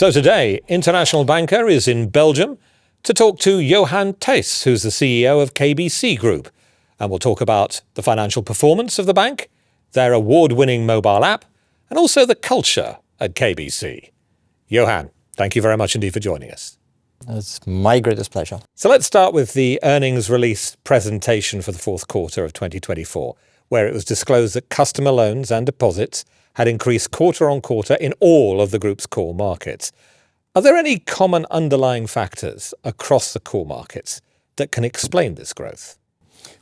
So today, International Banker is in Belgium to talk to Johan Thijs, who's the CEO of KBC Group. And we'll talk about the financial performance of the bank, their award-winning mobile app, and also the culture at KBC. Johan, thank you very much indeed for joining us. It's my greatest pleasure. So let's start with the earnings release presentation for the fourth quarter of 2024, where it was disclosed that customer loans and deposits had increased quarter on quarter in all of the group's core markets. Are there any common underlying factors across the core markets that can explain this growth?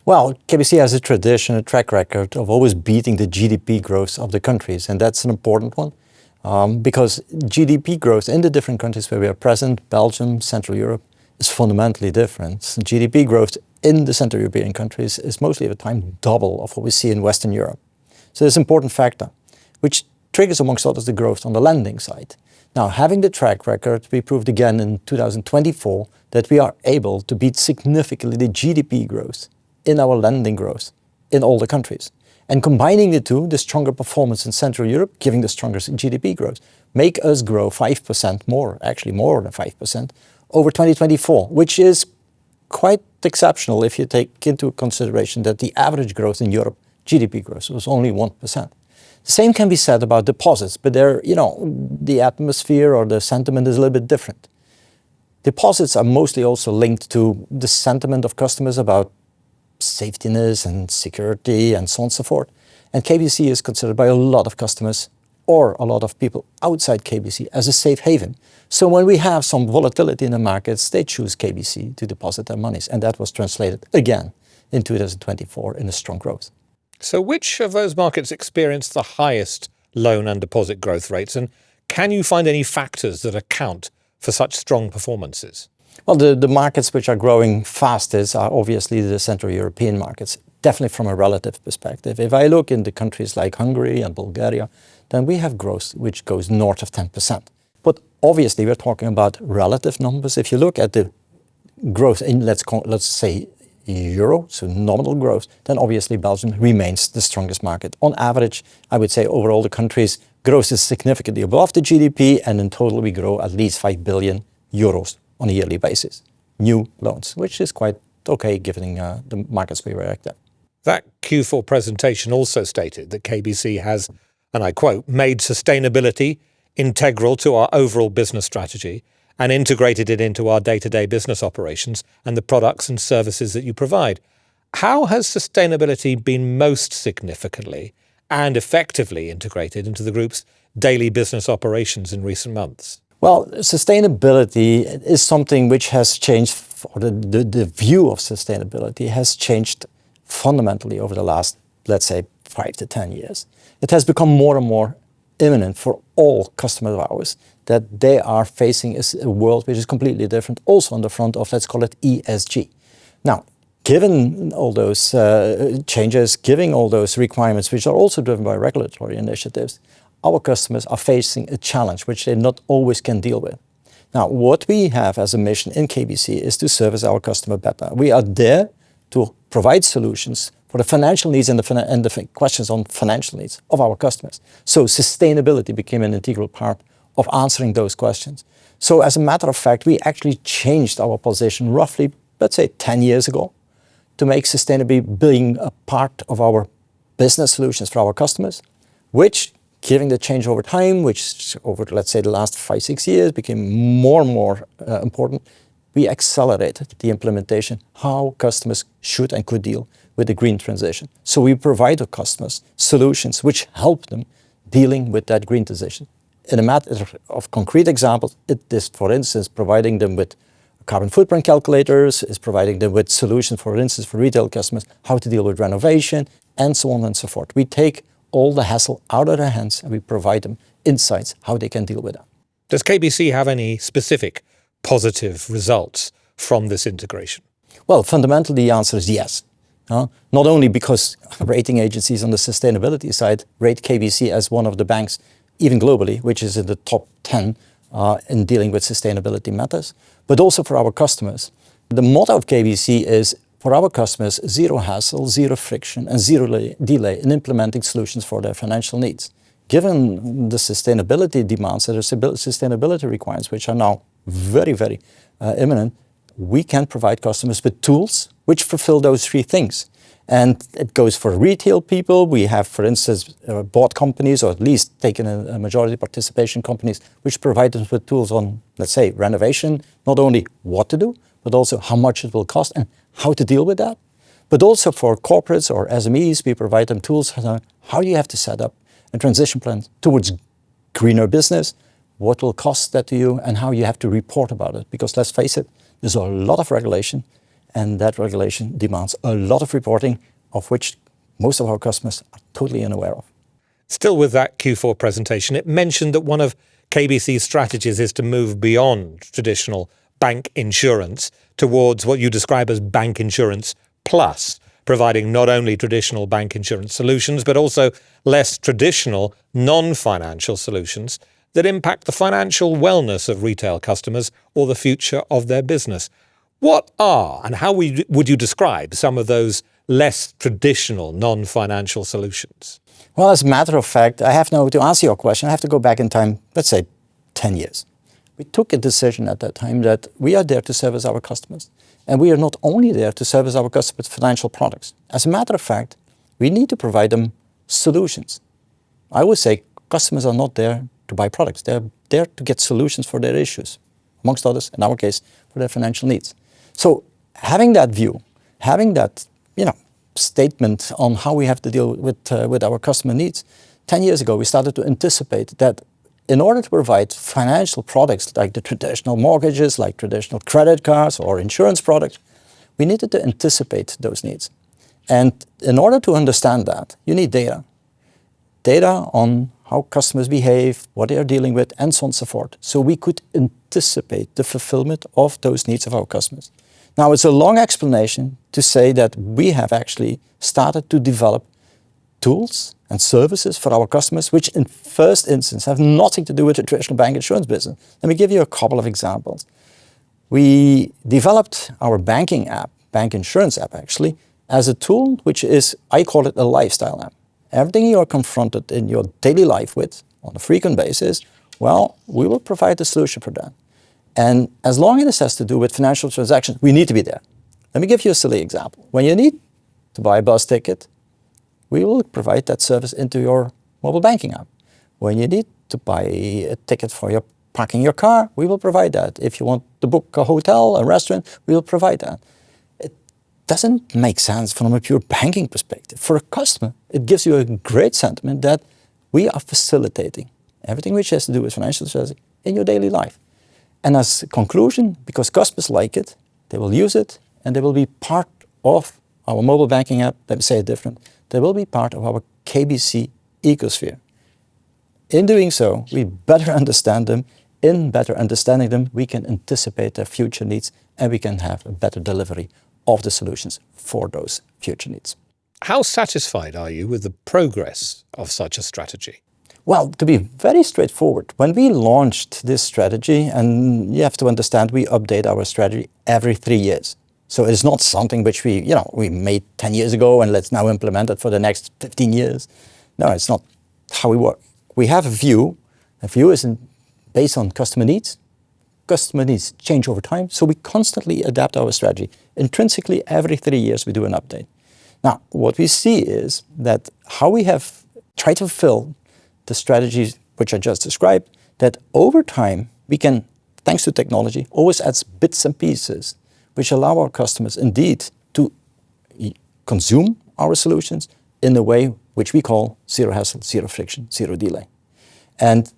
Well, KBC has a tradition, a track record of always beating the GDP growth of the countries, and that's an important one because GDP growth in the different countries where we are present, Belgium, Central Europe, is fundamentally different. GDP growth in the Central European countries is mostly at the time double of what we see in Western Europe. So it's an important factor, which triggers, amongst others, the growth on the lending side. Now, having the track record, we proved again in 2024 that we are able to beat significantly the GDP growth in our lending growth in all the countries. And combining the two, the stronger performance in Central Europe, giving the strongest GDP growth, make us grow 5% more, actually more than 5%, over 2024, which is quite exceptional if you take into consideration that the average growth in Europe, GDP growth, was only 1%. The same can be said about deposits, but there, the atmosphere or the sentiment is a little bit different. Deposits are mostly also linked to the sentiment of customers about safetiness and security and so on and so forth. And KBC is considered by a lot of customers or a lot of people outside KBC as a safe haven. So when we have some volatility in the markets, they choose KBC to deposit their monies. And that was translated again in 2024 in a strong growth. So which of those markets experienced the highest loan and deposit growth rates? And can you find any factors that account for such strong performances? Well, the markets which are growing fastest are obviously the Central European markets, definitely from a relative perspective. If I look into countries like Hungary and Bulgaria, then we have growth which goes north of 10%. But obviously we're talking about relative numbers. If you look at the growth in, let's say, euro, so nominal growth, then obviously Belgium remains the strongest market. On average, I would say overall the countries' growth is significantly above the GDP, and in total we grow at least 5 billion euros on a yearly basis. New loans, which is quite okay given the markets we were active. That Q4 presentation also stated that KBC has, and I quote, made sustainability integral to our overall business strategy and integrated it into our day-to-day business operations and the products and services that you provide. How has sustainability been most significantly and effectively integrated into the group's daily business operations in recent months? Well, sustainability is something which has changed, or the view of sustainability has changed fundamentally over the last, let's say, 5 to 10 years. It has become more and more imminent for all customers of ours that they are facing a world which is completely different, also on the front of, let's call it ESG. Now, given all those changes, given all those requirements, which are also driven by regulatory initiatives, our customers are facing a challenge which they not always can deal with. Now, what we have as a mission in KBC is to service our customer better. We are there to provide solutions for the financial needs and the questions on financial needs of our customers. So sustainability became an integral part of answering those questions. So as a matter of fact, we actually changed our position roughly, let's say 10 years ago, to make sustainability being a part of our business solutions for our customers, which, given the change over time, which over, let's say, the last 5-6 years became more and more important, we accelerated the implementation, how customers should and could deal with the green transition. So we provide our customers solutions which help them dealing with that green transition. In a matter of concrete examples, it is, for instance, providing them with carbon footprint calculators, is providing them with solutions, for instance, for retail customers, how to deal with renovation, and so on and so forth. We take all the hassle out of their hands and we provide them insights how they can deal with that. Does KBC have any specific positive results from this integration? Well, fundamentally, the answer is yes. Not only because rating agencies on the sustainability side rate KBC as one of the banks, even globally, which is in the top 10 in dealing with sustainability matters, but also for our customers. The motto of KBC is, for our customers, zero hassle, zero friction, and zero delay in implementing solutions for their financial needs. given the sustainability demands and the sustainability requirements, which are now very, very imminent, we can provide customers with tools which fulfill those three things. And it goes for retail people. We have, for instance, bought companies, or at least taken a majority participation companies, which provide us with tools on, let's say, renovation, not only what to do, but also how much it will cost and how to deal with that. But also for corporates or SMEs, we provide them tools on how you have to set up a transition plan towards greener business, what will cost that to you, and how you have to report about it. Because let's face it, there's a lot of regulation, and that regulation demands a lot of reporting, of which most of our customers are totally unaware of. Still with that Q4 presentation, it mentioned that one of KBC's strategies is to move beyond traditional bank insurance towards what you describe as bank insurance plus, providing not only traditional bank insurance solutions, but also less traditional non-financial solutions that impact the financial wellness of retail customers or the future of their business. What are and how would you describe some of those less traditional non-financial solutions? Well, as a matter of fact, I have now to answer your question, I have to go back in time, let's say 10 years. We took a decision at that time that we are there to service our customers. And we are not only there to service our customers with financial products. As a matter of fact, we need to provide them solutions. I would say customers are not there to buy products. They're there to get solutions for their issues, amongst others, in our case, for their financial needs. So having that view, having that statement on how we have to deal with our customer needs, 10 years ago we started to anticipate that in order to provide financial products like the traditional mortgages, like traditional credit cards or insurance products, we needed to anticipate those needs. And in order to understand that, you need data. Data on how customers behave, what they are dealing with, and so on and so forth. So we could anticipate the fulfillment of those needs of our customers. Now, it's a long explanation to say that we have actually started to develop tools and services for our customers, which in first instance have nothing to do with the traditional bank insurance business. Let me give you a couple of examples. We developed our banking app, bank insurance app actually, as a tool which is, I call it a lifestyle app. Everything you are confronted in your daily life with on a frequent basis, well, we will provide a solution for that. And as long as it has to do with financial transactions, we need to be there. Let me give you a silly example. When you need to buy a bus ticket, we will provide that service into your mobile banking app. When you need to buy a ticket for your parking your car, we will provide that. If you want to book a hotel, a restaurant, we will provide that. It doesn't make sense from a pure banking perspective. For a customer, it gives you a great sentiment that we are facilitating everything which has to do with financial services in your daily life. And as a conclusion, because customers like it, they will use it, and they will be part of our mobile banking app. Let me say it different. They will be part of our KBC ecosphere. In doing so, we better understand them. In better understanding them, we can anticipate their future needs, and we can have a better delivery of the solutions for those future needs. How satisfied are you with the progress of such a strategy? Well, to be very straightforward, when we launched this strategy, and you have to understand, we update our strategy every 3 years. So it's not something which we made 10 years ago and let's now implement it for the next 15 years. No, it's not how we work. We have a view. A view is based on customer needs. Customer needs change over time, so we constantly adapt our strategy. Intrinsically, every 3 years we do an update. Now, what we see is that how we have tried to fulfill the strategies which I just described, that over time we can, thanks to technology, always add bits and pieces which allow our customers indeed to consume our solutions in a way which we call zero hassle, zero friction, zero delay. And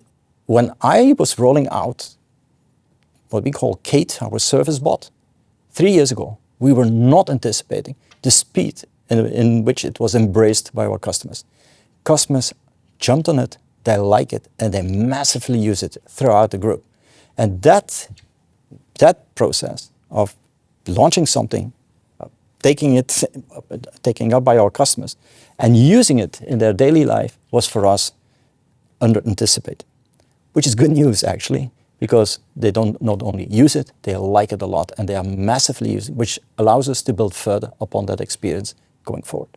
when I was rolling out what we call Kate, our service bot, 3 years ago, we were not anticipating the speed in which it was embraced by our customers. Customers jumped on it, they like it, and they massively use it throughout the group. And that process of launching something, taking up by our customers, and using it in their daily life was for us under-anticipated, which is good news actually, because they don't not only use it, they like it a lot, and they are massively using it, which allows us to build further upon that experience going forward.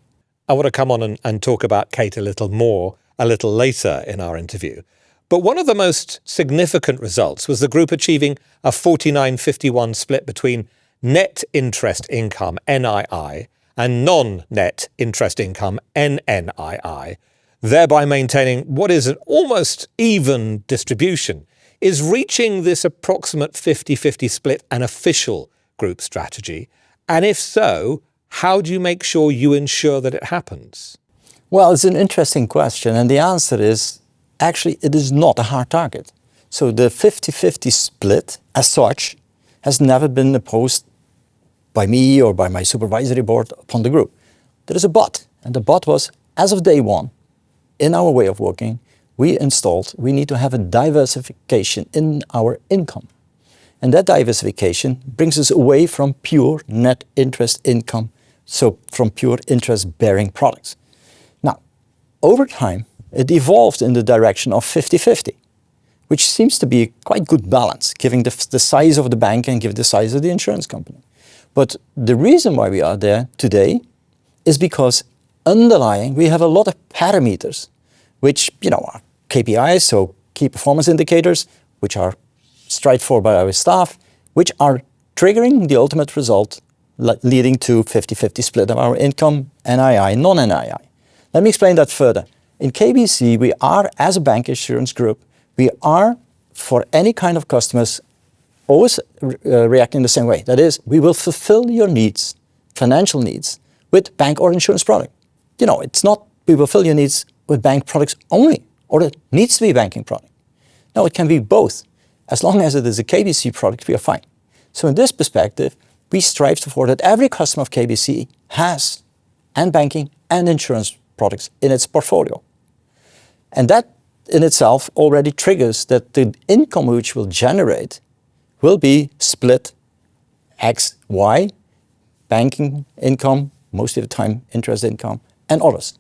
I want to come on and talk about Kate a little more a little later in our interview. But one of the most significant results was the group achieving a 49-51 split between net interest income, NII, and non-net interest income, NNII, thereby maintaining what is an almost even distribution. Is reaching this approximate 50-50 split an official group strategy? And if so, how do you make sure you ensure that it happens? Well, it's an interesting question, and the answer is, actually, it is not a hard target. So the 50-50 split, as such, has never been imposed by me or by my supervisory board upon the group. There is a but, and the but was, as of day one, in our way of working, we need to have a diversification in our income. And that diversification brings us away from pure net interest income, so from pure interest-bearing products. Now, over time, it evolved in the direction of 50-50, which seems to be a quite good balance, given the size of the bank and given the size of the insurance company. But the reason why we are there today is because underlying, we have a lot of parameters, which, are KPIs, so key performance indicators, which are strived for by our staff, which are triggering the ultimate result, leading to 50-50 split of our income, NII, non-NII. Let me explain that further. In KBC, we are, as a bank insurance group, we are, for any kind of customers, always reacting the same way. That is, we will fulfill your needs, financial needs, with bank or insurance product. It's not we will fill your needs with bank products only, or it needs to be a banking product. No, it can be both. As long as it is a KBC product, we are fine. So in this perspective, we strive for that every customer of KBC has and banking and insurance products in its portfolio. And that in itself already triggers that the income which will generate will be split X, Y, banking income, most of the time interest income, and others.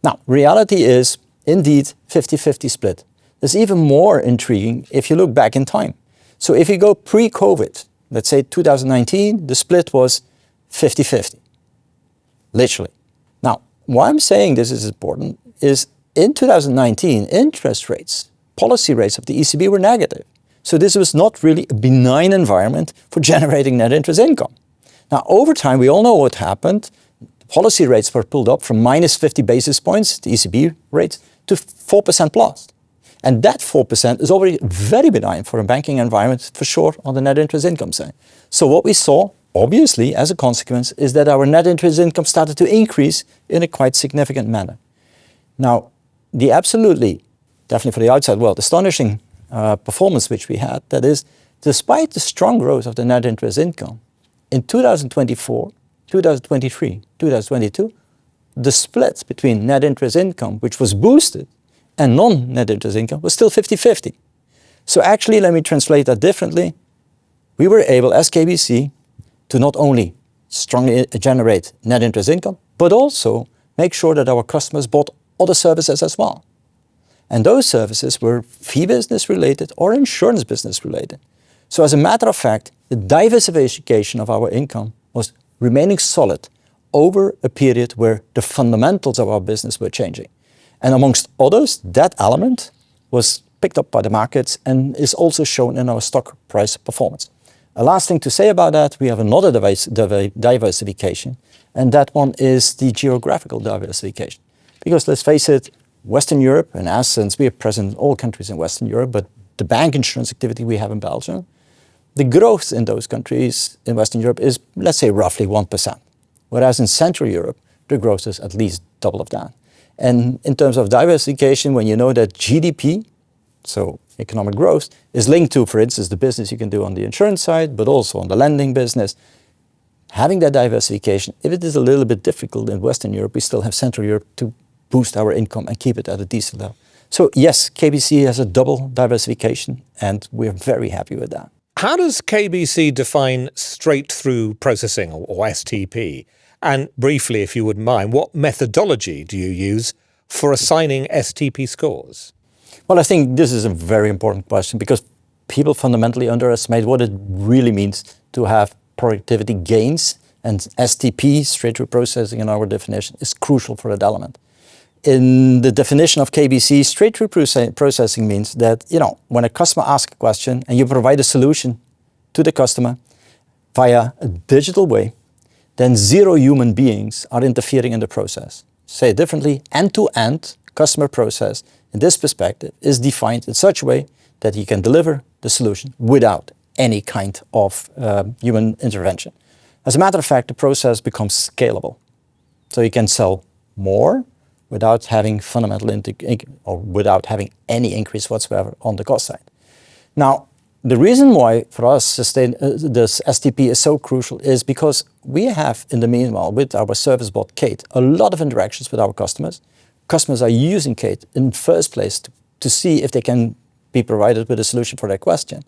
Now, reality is indeed 50-50 split. It's even more intriguing if you look back in time. So if you go pre-COVID, let's say 2019, the split was 50-50, literally. Now, why I'm saying this is important is in 2019, interest rates, policy rates of the ECB were negative. So this was not really a benign environment for generating net interest income. Now, over time, we all know what happened. Policy rates were pulled up from minus 50 basis points, the ECB rates, to 4% plus. And that 4% is already very benign for a banking environment, for sure, on the net interest income side. So what we saw, obviously, as a consequence, is that our net interest income started to increase in a quite significant manner. Now, the absolutely, definitely for the outside world, astonishing performance which we had, that is, despite the strong growth of the net interest income, in 2024, 2023, 2022, the split between net interest income, which was boosted, and non-net interest income was still 50-50. So actually, let me translate that differently. We were able, as KBC, to not only strongly generate net interest income, but also make sure that our customers bought other services as well. And those services were fee business related or insurance business related. So as a matter of fact, the diversification of our income was remaining solid over a period where the fundamentals of our business were changing. And amongst others, that element was picked up by the markets and is also shown in our stock price performance. A last thing to say about that, we have another diversification, and that one is the geographical diversification. Because let's face it, Western Europe, in essence, we are present in all countries in Western Europe, but the bank insurance activity we have in Belgium, the growth in those countries in Western Europe is, let's say, roughly 1%. Whereas in Central Europe, the growth is at least double of that. And in terms of diversification, when you know that GDP, so economic growth, is linked to, for instance, the business you can do on the insurance side, but also on the lending business, having that diversification, if it is a little bit difficult in Western Europe, we still have Central Europe to boost our income and keep it at a decent level. So yes, KBC has a double diversification, and we're very happy with that. How does KBC define straight-through processing, or STP? And briefly, if you wouldn't mind, what methodology do you use for assigning STP scores? Well, I think this is a very important question because people fundamentally underestimate what it really means to have productivity gains, and STP, straight-through processing in our definition, is crucial for that element. In the definition of KBC, straight-through processing means that, when a customer asks a question and you provide a solution to the customer via a digital way, then zero human beings are interfering in the process. Say it differently, end-to-end customer process in this perspective is defined in such a way that you can deliver the solution without any kind of human intervention. As a matter of fact, the process becomes scalable. So you can sell more without having without having any increase whatsoever on the cost side. Now, the reason why for us this STP is so crucial is because we have, in the meanwhile, with our service bot Kate, a lot of interactions with our customers. Customers are using Kate in the first place to see if they can be provided with a solution for their question.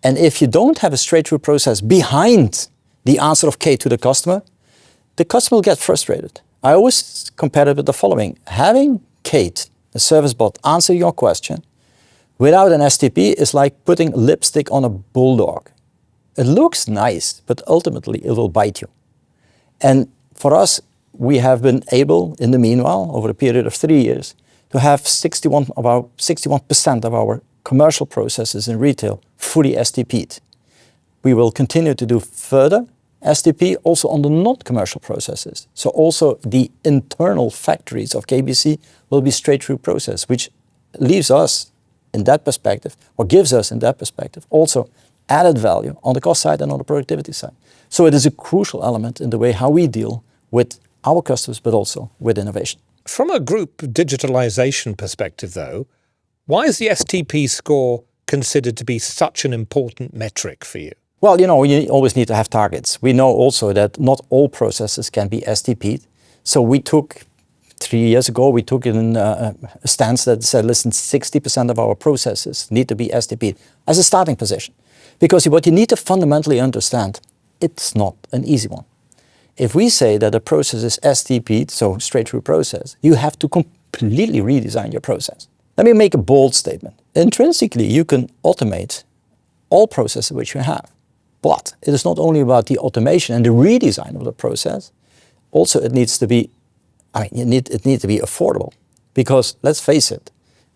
And if you don't have a straight-through process behind the answer of Kate to the customer will get frustrated. I always compare it with the following. Having Kate, a service bot, answer your question without an STP is like putting lipstick on a bulldog. It looks nice, but ultimately it will bite you. And for us, we have been able, in the meanwhile, over a period of 3 years, to have 61% of our commercial processes in retail fully STP'd. We will continue to do further STP also on the non-commercial processes. So also the internal factories of KBC will be straight-through process, which leaves us in that perspective, or gives us in that perspective, also added value on the cost side and on the productivity side. So it is a crucial element in the way how we deal with our customers, but also with innovation. From a group digitalization perspective, though, why is the STP score considered to be such an important metric for you? Well, you always need to have targets. We know also that not all processes can be STP'd. So we took, 3 years ago, we took in a stance that said, listen, 60% of our processes need to be STP'd as a starting position. Because what you need to fundamentally understand, it's not an easy one. If we say that a process is STP'd, so straight-through process, you have to completely redesign your process. Let me make a bold statement. Intrinsically, you can automate all processes which you have. But it is not only about the automation and the redesign of the process. Also, it needs to be, it needs to be affordable. Because let's face it,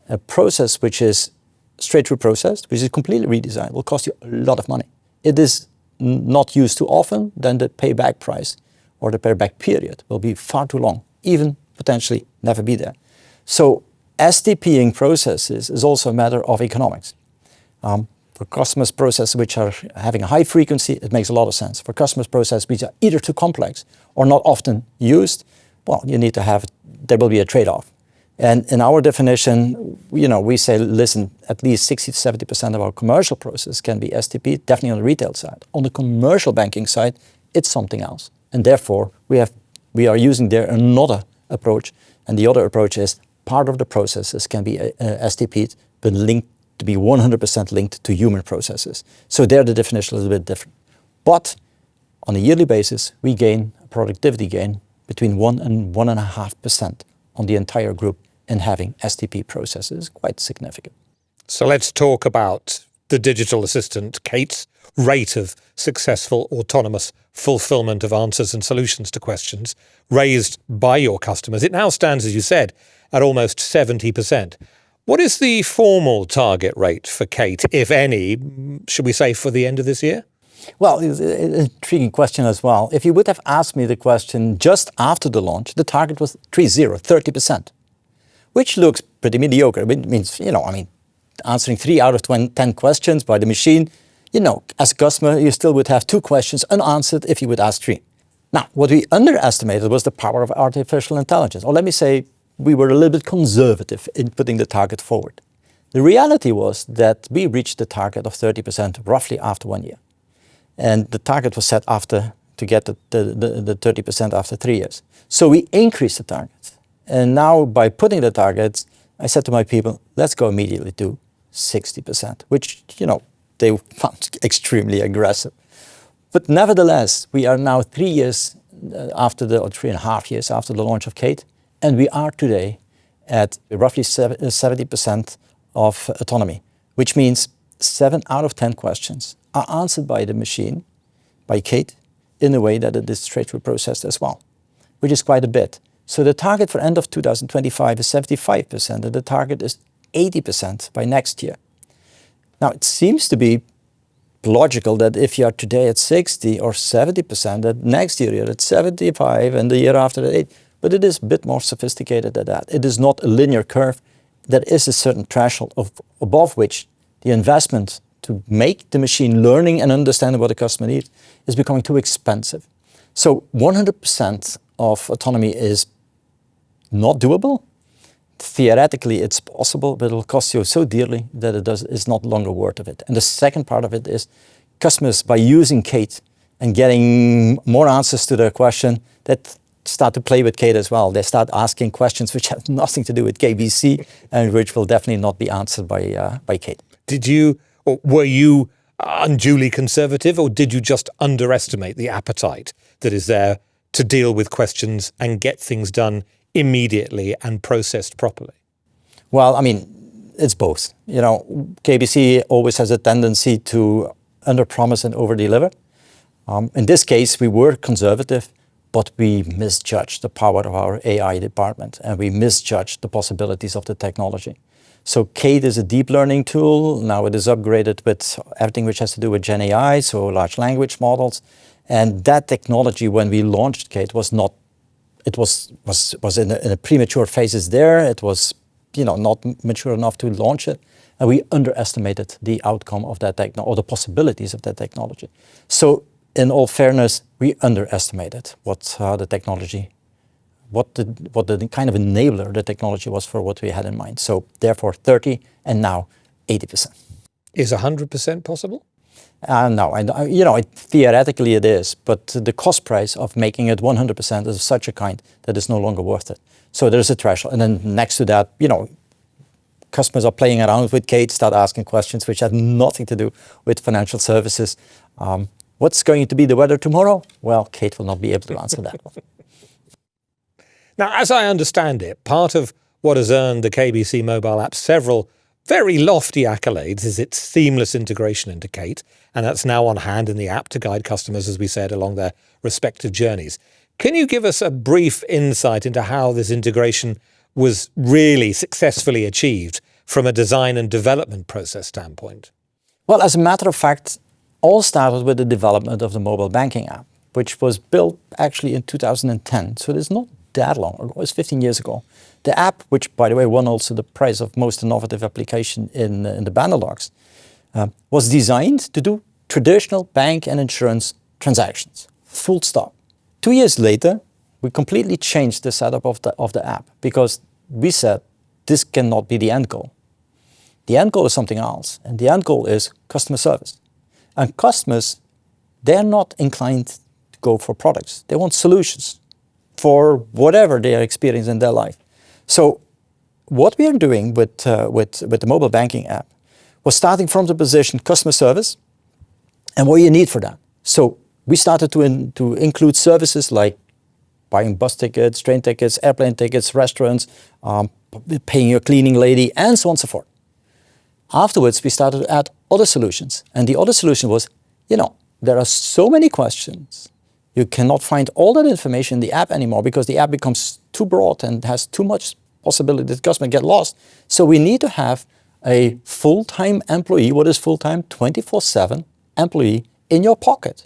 a process which is straight-through process, which is completely redesigned, will cost you a lot of money. It is not used too often, then the payback price or the payback period will be far too long, even potentially never be there. So STPing processes is also a matter of economics. For customers' processes which are having a high frequency, it makes a lot of sense. For customers' processes which are either too complex or not often used, well, you need to have, there will be a trade-off. And in our definition, we say, listen, at least 60 to 70% of our commercial process can be STP, definitely on the retail side. On the commercial banking side, it's something else. And therefore, we are using there another approach. And the other approach is part of the processes can be STP'd, but linked to be 100% linked to human processes. So there the definition is a little bit different. But on a yearly basis, we gain a productivity gain between 1 and 1.5% on the entire group in having STP processes, quite significant. So let's talk about the digital assistant, Kate's rate of successful autonomous fulfillment of answers and solutions to questions raised by your customers. It now stands, as you said, at almost 70%. What is the formal target rate for Kate, if any, should we say, for the end of this year? Well, it's an intriguing question as well. If you would have asked me the question just after the launch, the target was 30%, which looks pretty mediocre. It means, answering 3 out of 10 questions by the machine, as a customer, you still would have 2 questions unanswered if you would ask 3. Now, what we underestimated was the power of artificial intelligence. Or let me say, we were a little bit conservative in putting the target forward. The reality was that we reached the target of 30% roughly after 1 year. And the target was set to get the 30% after 3 years. So we increased the target. And now by putting the targets, I said to my people, let's go immediately to 60%, which, they found extremely aggressive. But nevertheless, we are now 3 years after or 3.5 years after the launch of Kate, and we are today at roughly 70% of autonomy, which means 7 out of 10 questions are answered by the machine, by Kate, in a way that it is straight-through processed as well, which is quite a bit. So the target for end of 2025 is 75%, and the target is 80% by next year. Now, it seems to be logical that if you are today at 60 or 70%, that next year you're at 75 and the year after at 8. But it is a bit more sophisticated than that. It is not a linear curve. There is a certain threshold above which the investment to make the machine learning and understanding what the customer needs is becoming too expensive. So 100% of autonomy is not doable. Theoretically, it's possible, but it will cost you so dearly that it's not longer worth of it. And the second part of it is customers, by using Kate and getting more answers to their question, that start to play with Kate as well. They start asking questions which have nothing to do with KBC and which will definitely not be answered by Kate. Did you, or were you unduly conservative, or did you just underestimate the appetite that is there to deal with questions and get things done immediately and processed properly? Well, I mean, it's both. You know, KBC always has a tendency to underpromise and overdeliver. In this case, we were conservative, but we misjudged the power of our AI department, and we misjudged the possibilities of the technology. So Kate is a deep learning tool. Now it is upgraded with everything which has to do with Gen AI, so large language models. And that technology, when we launched Kate, was not. It was in a premature phases there. It was, not mature enough to launch it, and we underestimated the outcome of that technology or the possibilities of that technology. So, in all fairness, we underestimated what the technology, what the kind of enabler the technology was for what we had in mind. So, therefore, 30 and now 80%. Is 100% possible? No, and theoretically it is, but the cost price of making it 100% is of such a kind that it's no longer worth it. So there's a threshold, and then next to that, customers are playing around with Kate, start asking questions which have nothing to do with financial services. What's going to be the weather tomorrow? Well, Kate will not be able to answer that. Now, as I understand it, part of what has earned the KBC mobile app several very lofty accolades is its seamless integration into Kate, and that's now on hand in the app to guide customers, as we said, along their respective journeys. Can you give us a brief insight into how this integration was really successfully achieved from a design and development process standpoint? Well, as a matter of fact, all started with the development of the mobile banking app, which was built actually in 2010. So it is not that long ago. It was 15 years ago. The app, which, by the way, won also the prize of most innovative application in the Benelux, was designed to do traditional bank and insurance transactions. Full stop. 2 years later, we completely changed the setup of the app because we said this cannot be the end goal. The end goal is something else, and the end goal is customer service. And customers, they're not inclined to go for products. They want solutions for whatever they are experiencing in their life. So what we are doing with the mobile banking app was starting from the position customer service and what you need for that. So we started to include services like buying bus tickets, train tickets, airplane tickets, restaurants, paying your cleaning lady, and so on and so forth. Afterwards, we started to add other solutions. And the other solution was, there are so many questions. You cannot find all that information in the app anymore because the app becomes too broad and has too much possibility that customers get lost. So we need to have a full-time employee. What is full-time? 24/7 employee in your pocket.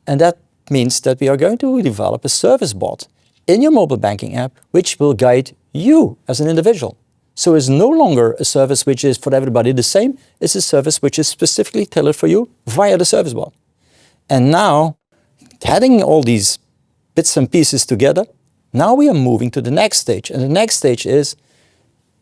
And that means that we are going to develop a service bot in your mobile banking app, which will guide you as an individual. So it's no longer a service which is for everybody the same. It's a service which is specifically tailored for you via the service bot. And now, adding all these bits and pieces together, now we are moving to the next stage. And the next stage is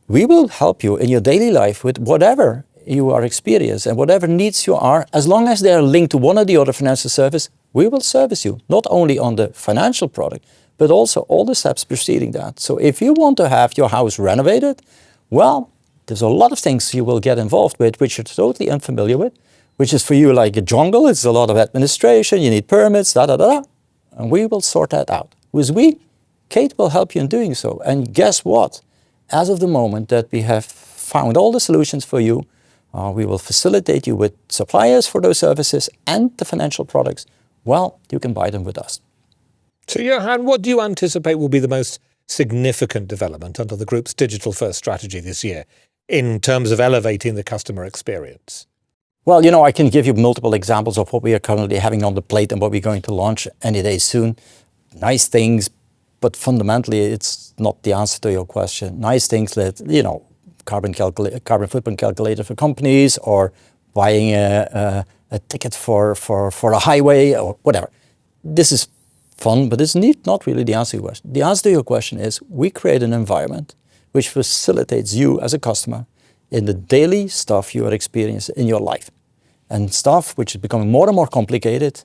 we will help you in your daily life with whatever you are experiencing and whatever needs you are, as long as they are linked to one or the other financial service, we will service you, not only on the financial product, but also all the steps preceding that. So if you want to have your house renovated, well, there's a lot of things you will get involved with, which you're totally unfamiliar with, which is for you like a jungle. It's a lot of administration, you need permits, and we will sort that out. With we, Kate will help you in doing so. And guess what? As of the moment that we have found all the solutions for you, we will facilitate you with suppliers for those services and the financial products. Well, you can buy them with us. So Johan, what do you anticipate will be the most significant development under the group's digital-first strategy this year in terms of elevating the customer experience? Well, I can give you multiple examples of what we are currently having on the plate and what we're going to launch any day soon. Nice things, but fundamentally, it's not the answer to your question. Nice things that, carbon footprint calculator for companies, or buying a ticket for a highway or whatever. This is fun, but it's not really the answer to your question. The answer to your question is we create an environment which facilitates you as a customer in the daily stuff you are experiencing in your life. And stuff which is becoming more and more complicated,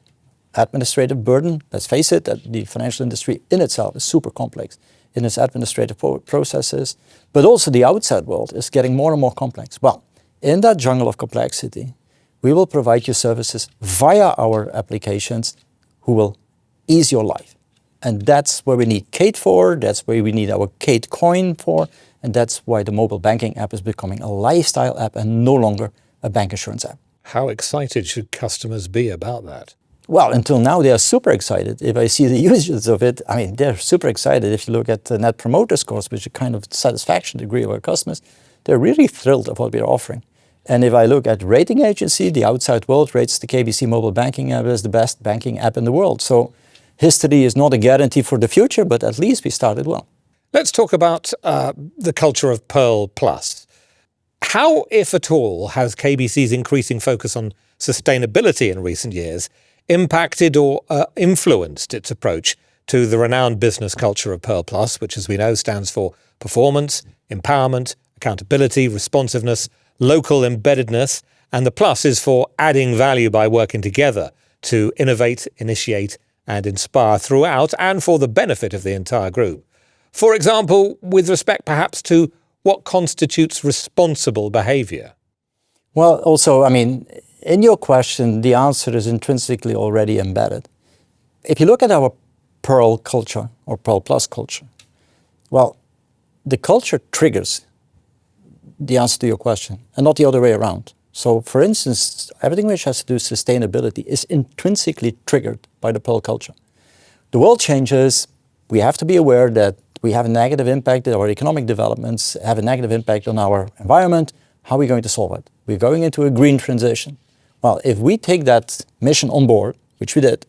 administrative burden, let's face it, that the financial industry in itself is super complex in its administrative processes, but also the outside world is getting more and more complex. Well, in that jungle of complexity, we will provide you services via our applications who will ease your life. And that's where we need Kate for, that's where we need our Kate coin for, and that's why the mobile banking app is becoming a lifestyle app and no longer a bank insurance app. How excited should customers be about that? Well, until now, they are super excited. If I see the users of it, they're super excited. If you look at the Net Promoter Scores, which is a kind of satisfaction degree of our customers, they're really thrilled of what we're offering. And if I look at rating agency, the outside world rates the KBC mobile banking app as the best banking app in the world. So history is not a guarantee for the future, but at least we started well. Let's talk about the culture of Pearl Plus. How, if at all, has KBC's increasing focus on sustainability in recent years impacted or influenced its approach to the renowned business culture of Pearl Plus, which, as we know, stands for performance, empowerment, accountability, responsiveness, local embeddedness, and the plus is for adding value by working together to innovate, initiate, and inspire throughout and for the benefit of the entire group. For example, with respect perhaps to what constitutes responsible behaviour? Well, also, in your question, the answer is intrinsically already embedded. If you look at our Pearl culture or Pearl Plus culture, well, the culture triggers the answer to your question and not the other way around. So, for instance, everything which has to do with sustainability is intrinsically triggered by the Pearl culture. The world changes. We have to be aware that we have a negative impact, that our economic developments have a negative impact on our environment. How are we going to solve it? We're going into a green transition. Well, if we take that mission on board, which we did,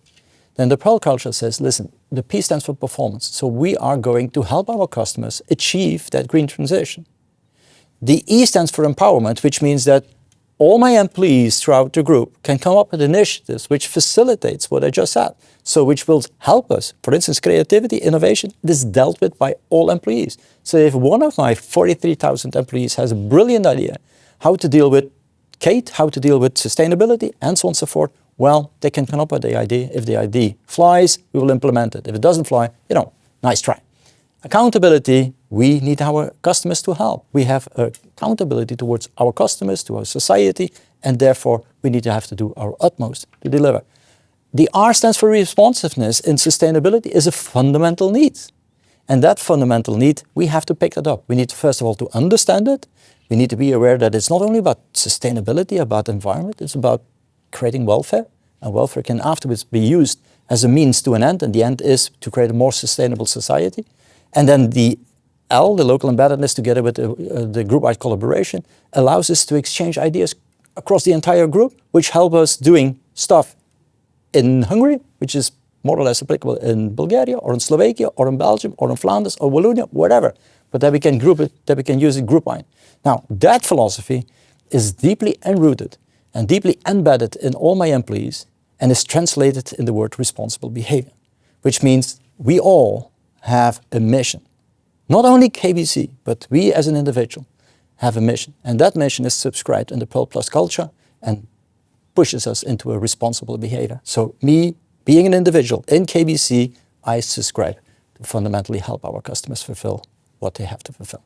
then the Pearl culture says, listen, the P stands for performance. So we are going to help our customers achieve that green transition. The E stands for empowerment, which means that all my employees throughout the group can come up with initiatives which facilitates what I just said. So which will help us. For instance, creativity, innovation, this is dealt with by all employees. So if one of my 43,000 employees has a brilliant idea how to deal with Kate, how to deal with sustainability, and so on and so forth, well, they can come up with the idea. If the idea flies, we will implement it. If it doesn't fly, nice try. Accountability, we need our customers to help. We have accountability towards our customers, to our society, and therefore we need to have to do our utmost to deliver. The R stands for responsiveness in sustainability is a fundamental need. And that fundamental need, we have to pick it up. We need, first of all, to understand it. We need to be aware that it's not only about sustainability, about environment, it's about creating welfare. And welfare can afterwards be used as a means to an end, and the end is to create a more sustainable society. And then the L, the local embeddedness, together with the group-wide collaboration, allows us to exchange ideas across the entire group, which help us doing stuff in Hungary, which is more or less applicable in Bulgaria, or in Slovakia, or in Belgium, or in Flanders, or Wallonia, whatever. But that we can group it, that we can use it group-wide. Now, that philosophy is deeply enrooted and deeply embedded in all my employees and is translated in the word responsible behavior, which means we all have a mission. Not only KBC, but we as an individual have a mission. And that mission is subscribed in the Pearl Plus culture and pushes us into a responsible behavior. So me, being an individual in KBC, I subscribe to fundamentally help our customers fulfill what they have to fulfill.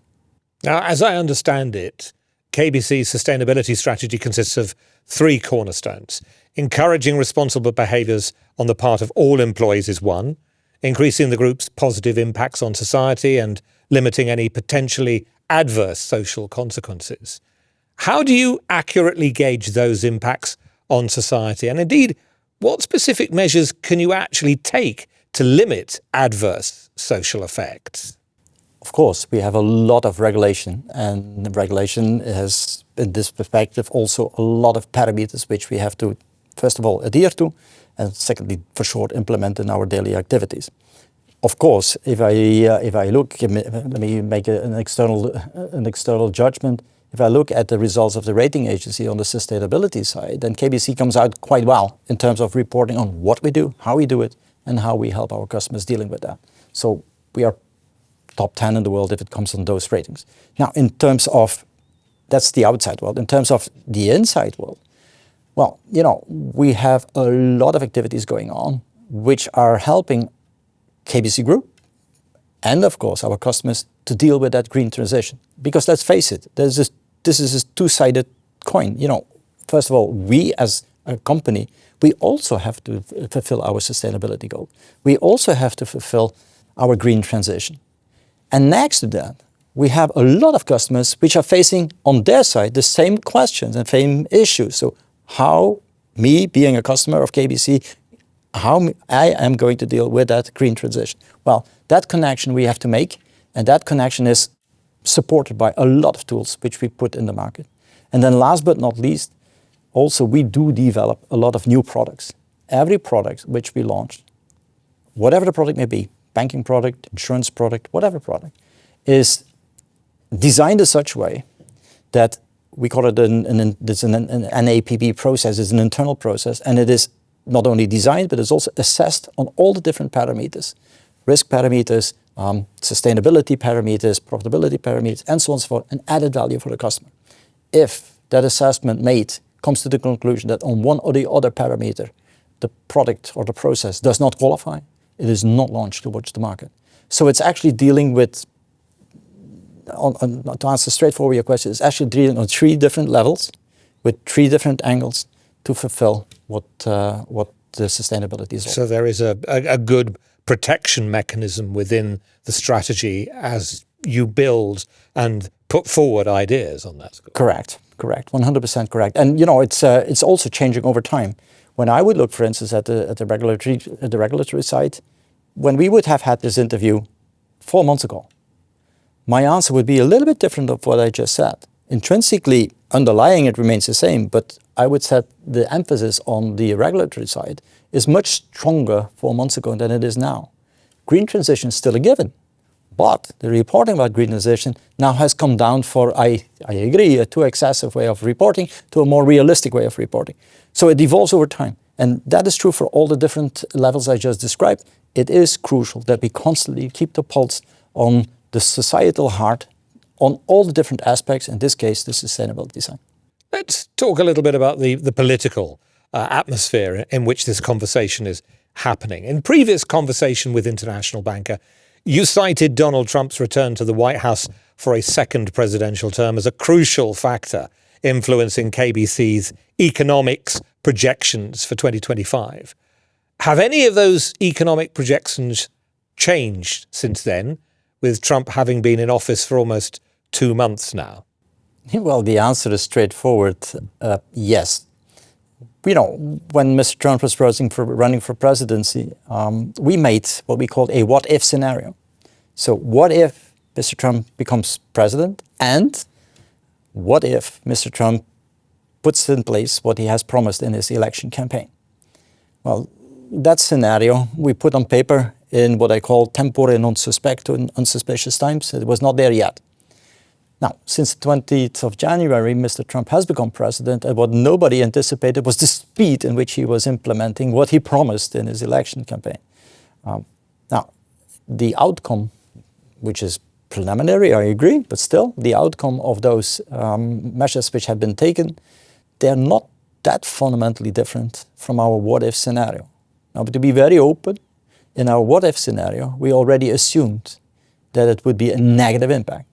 Now, as I understand it, KBC's sustainability strategy consists of three cornerstones. Encouraging responsible behaviours on the part of all employees is one, increasing the group's positive impacts on society and limiting any potentially adverse social consequences. How do you accurately gauge those impacts on society? And indeed, what specific measures can you actually take to limit adverse social effects? course, we have a lot of regulation, and the regulation has, in this perspective, also a lot of parameters which we have to, first of all, adhere to, and secondly, for sure, implement in our daily activities. Of course, if I look, let me make an external judgment. If I look at the results of the rating agency on the sustainability side, then KBC comes out quite well in terms of reporting on what we do, how we do it, and how we help our customers dealing with that. So we are top 10 in the world if it comes on those ratings. Now, in terms of, that's the outside world. In terms of the inside world, well, we have a lot of activities going on which are helping KBC Group and, of course, our customers to deal with that green transition. Because let's face it, this is a two-sided coin. First of all, we as a company, we also have to fulfill our sustainability goal. We also have to fulfill our green transition. And next to that, we have a lot of customers which are facing on their side the same questions and same issues. So how, me being a customer of KBC, how I am going to deal with that green transition? Well, that connection we have to make, and that connection is supported by a lot of tools which we put in the market. And then last but not least, also we do develop a lot of new products. Every product which we launch, whatever the product may be, banking product, insurance product, whatever product, is designed in such a way that we call it an NAPP process, it's an internal process, and it is not only designed, but it's also assessed on all the different parameters, risk parameters, sustainability parameters, profitability parameters, and so on and so forth, and added value for the customer. If that assessment made comes to the conclusion that on one or the other parameter, the product or the process does not qualify, it is not launched towards the market. So it's actually dealing with, to answer straightforward your question, it's actually dealing on 3 different levels with 3 different angles to fulfill what the sustainability is all. So there is a good protection mechanism within the strategy as you build and put forward ideas on that score. Correct, 100% correct. And it's also changing over time. When I would look, for instance, at the regulatory side, when we would have had this interview 4 months ago, my answer would be a little bit different of what I just said. Intrinsically, underlying it remains the same, but I would say the emphasis on the regulatory side is much stronger 4 months ago than it is now. Green transition is still a given, but the reporting about green transition now has come down for, I agree, a too excessive way of reporting to a more realistic way of reporting. So it evolves over time. And that is true for all the different levels I just described. It is crucial that we constantly keep the pulse on the societal heart, on all the different aspects, in this case, the sustainability side. Let's talk a little bit about the political atmosphere in which this conversation is happening. In previous conversation with International Banker, you cited Donald Trump's return to the White House for a second presidential term as a crucial factor influencing KBC's economics projections for 2025. Have any of those economic projections changed since then, with Trump having been in office for almost 2 months now? Well, the answer is straightforward, yes. When Mr. Trump was running for presidency, we made what we called a what-if scenario. So what if Mr. Trump becomes president, and what if Mr. Trump puts in place what he has promised in his election campaign? Well, that scenario we put on paper in what I call tempore non suspecto, in unsuspicious times. It was not there yet. Now, since the 20th of January, Mr. Trump has become president, and what nobody anticipated was the speed in which he was implementing what he promised in his election campaign. Now, the outcome, which is preliminary, I agree, but still, the outcome of those measures which have been taken, they're not that fundamentally different from our what-if scenario. Now, but to be very open, in our what-if scenario, we already assumed that it would be a negative impact.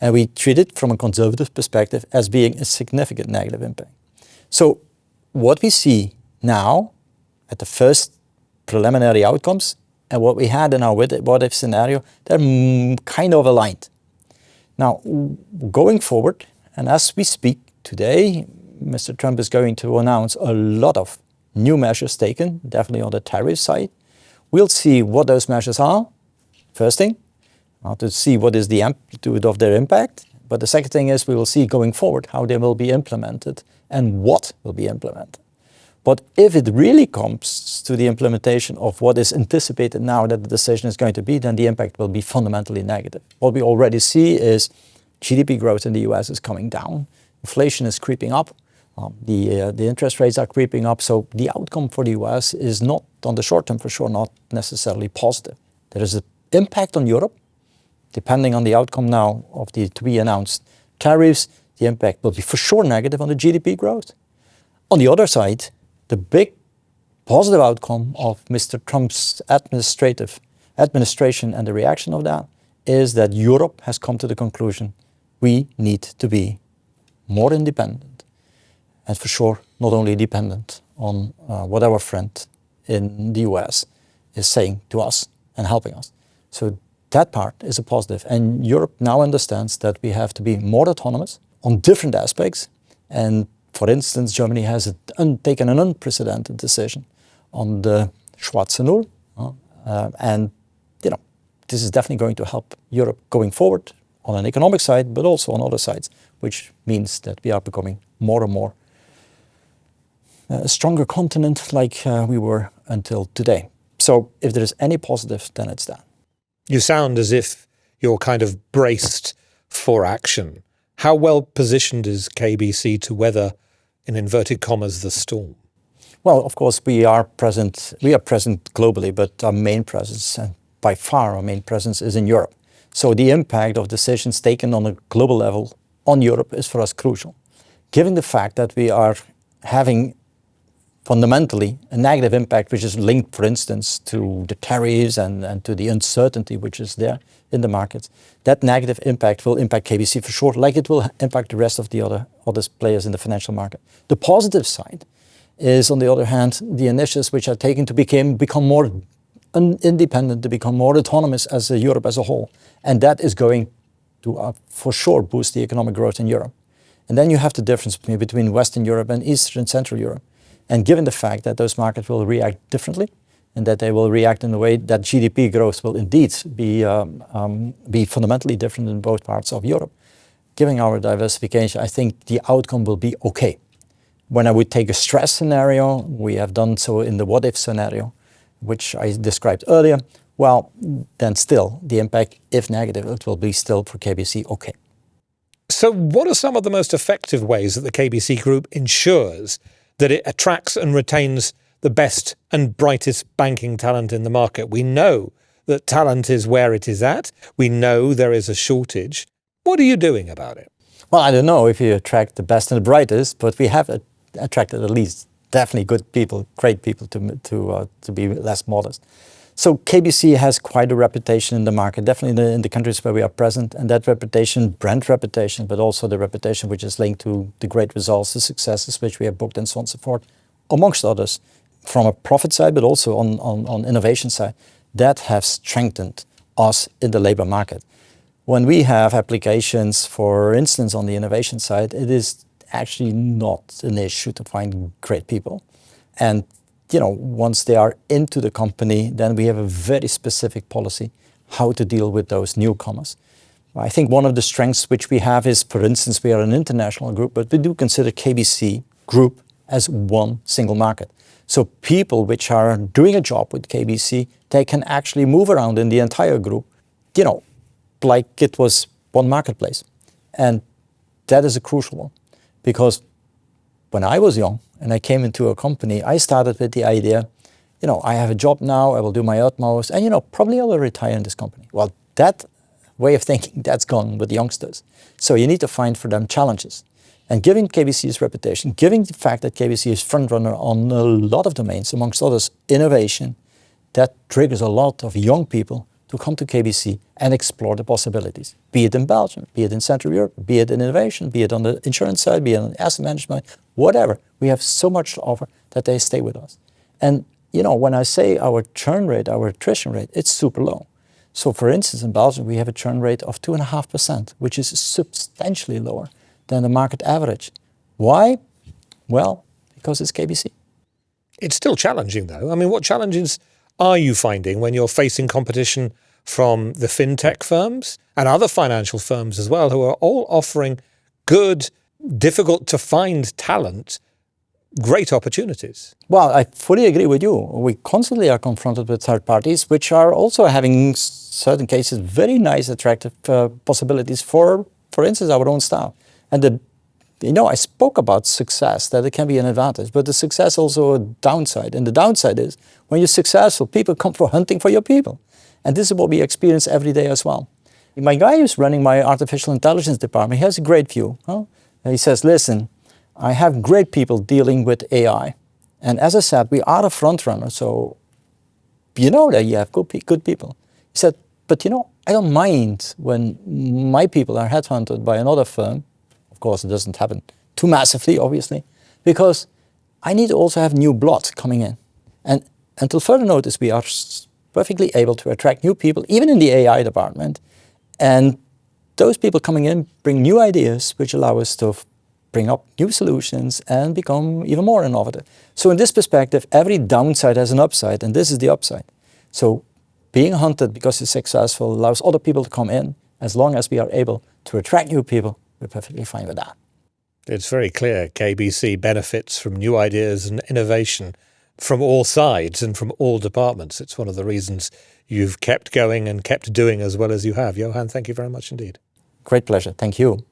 And we treat it from a conservative perspective as being a significant negative impact. So what we see now at the first preliminary outcomes and what we had in our what-if scenario, they're kind of aligned. Now, going forward, and as we speak today, Mr. Trump is going to announce a lot of new measures taken, definitely on the tariff side. We'll see what those measures are. First thing, to see what is the amplitude of their impact. But the second thing is we will see going forward how they will be implemented and what will be implemented. But if it really comes to the implementation of what is anticipated now that the decision is going to be, then the impact will be fundamentally negative. What we already see is GDP growth in the US is coming down. Inflation is creeping up. The interest rates are creeping up. So the outcome for the US is not, on the short term for sure, not necessarily positive. There is an impact on Europe. Depending on the outcome now of the to be announced tariffs, the impact will be for sure negative on the GDP growth. On the other side, the big positive outcome of Mr. Trump's administration and the reaction of that is that Europe has come to the conclusion we need to be more independent and for sure not only dependent on what our friend in the US is saying to us and helping us. So that part is a positive. And Europe now understands that we have to be more autonomous on different aspects. And for instance, Germany has taken an unprecedented decision on the Schwarze Null. And this is definitely going to help Europe going forward on an economic side, but also on other sides, which means that we are becoming more and more a stronger continent like we were until today. So if there is any positive, then it's that. You sound as if you're kind of braced for action. How well positioned is KBC to weather, in inverted commas, the storm? Well, of course, we are present globally, but our main presence, and by far our main presence, is in Europe. So the impact of decisions taken on a global level on Europe is for us crucial. Given the fact that we are having fundamentally a negative impact which is linked, for instance, to the tariffs and to the uncertainty which is there in the markets, that negative impact will impact KBC for sure, like it will impact the rest of the other players in the financial market. The positive side is, on the other hand, the initiatives which are taken to become more independent, to become more autonomous as Europe as a whole. And that is going to, for sure, boost the economic growth in Europe. And then you have the difference between Western Europe and Eastern and Central Europe. And given the fact that those markets will react differently and that they will react in a way that GDP growth will indeed be fundamentally different in both parts of Europe, given our diversification, I think the outcome will be okay. When I would take a stress scenario, we have done so in the what-if scenario, which I described earlier, well, then still the impact, if negative, it will be still for KBC okay. So what are some of the most effective ways that the KBC Group ensures that it attracts and retains the best and brightest banking talent in the market? We know that talent is where it is at. We know there is a shortage. What are you doing about it? Well, I don't know if you attract the best and the brightest, but we have attracted at least definitely good people, great people to be less modest. So KBC has quite a reputation in the market, definitely in the countries where we are present, and that reputation, brand reputation, but also the reputation which is linked to the great results, the successes which we have booked and so on and so forth, amongst others, from a profit side, but also on innovation side, that have strengthened us in the labor market. When we have applications, for instance, on the innovation side, it is actually not an issue to find great people. And once they are into the company, then we have a very specific policy how to deal with those newcomers. I think one of the strengths which we have is, for instance, we are an international group, but we do consider KBC Group as one single market. So people which are doing a job with KBC, they can actually move around in the entire group, like it was one marketplace. And that is a crucial one, because when I was young and I came into a company, I started with the idea, I have a job now, I will do my utmost, and probably I will retire in this company. Well, that way of thinking, that's gone with the youngsters. So you need to find for them challenges. And given KBC's reputation, given the fact that KBC is front runner on a lot of domains, amongst others, innovation, that triggers a lot of young people to come to KBC and explore the possibilities, be it in Belgium, be it in Central Europe, be it in innovation, be it on the insurance side, be it on asset management, whatever. We have so much to offer that they stay with us. And when I say our churn rate, our attrition rate, it's super low. So for instance, in Belgium, we have a churn rate of 2.5%, which is substantially lower than the market average. Why? Well, because it's KBC. It's still challenging, though. I mean, what challenges are you finding when you're facing competition from the fintech firms and other financial firms as well, who are all offering good, difficult to find talent, great opportunities. Well, I fully agree with you. We constantly are confronted with third parties, which are also having certain cases very nice, attractive possibilities for instance, our own staff. And I spoke about success, that it can be an advantage, but the success also a downside. And the downside is when you're successful, people come for hunting for your people. And this is what we experience every day as well. My guy who's running my artificial intelligence department, he has a great view. He says, listen, I have great people dealing with AI. And as I said, we are a front runner, so you know that you have good people. He said, but I don't mind when my people are headhunted by another firm. Of course, it doesn't happen too massively, obviously, because I need to also have new blood coming in. And until further notice, we are perfectly able to attract new people, even in the AI department. And those people coming in bring new ideas, which allow us to bring up new solutions and become even more innovative. So in this perspective, every downside has an upside, and this is the upside. So being hunted because you're successful allows other people to come in. As long as we are able to attract new people, we're perfectly fine with that. It's very clear KBC benefits from new ideas and innovation from all sides and from all departments. It's one of the reasons you've kept going and kept doing as well as you have. Johan, thank you very much indeed. Great pleasure. Thank you.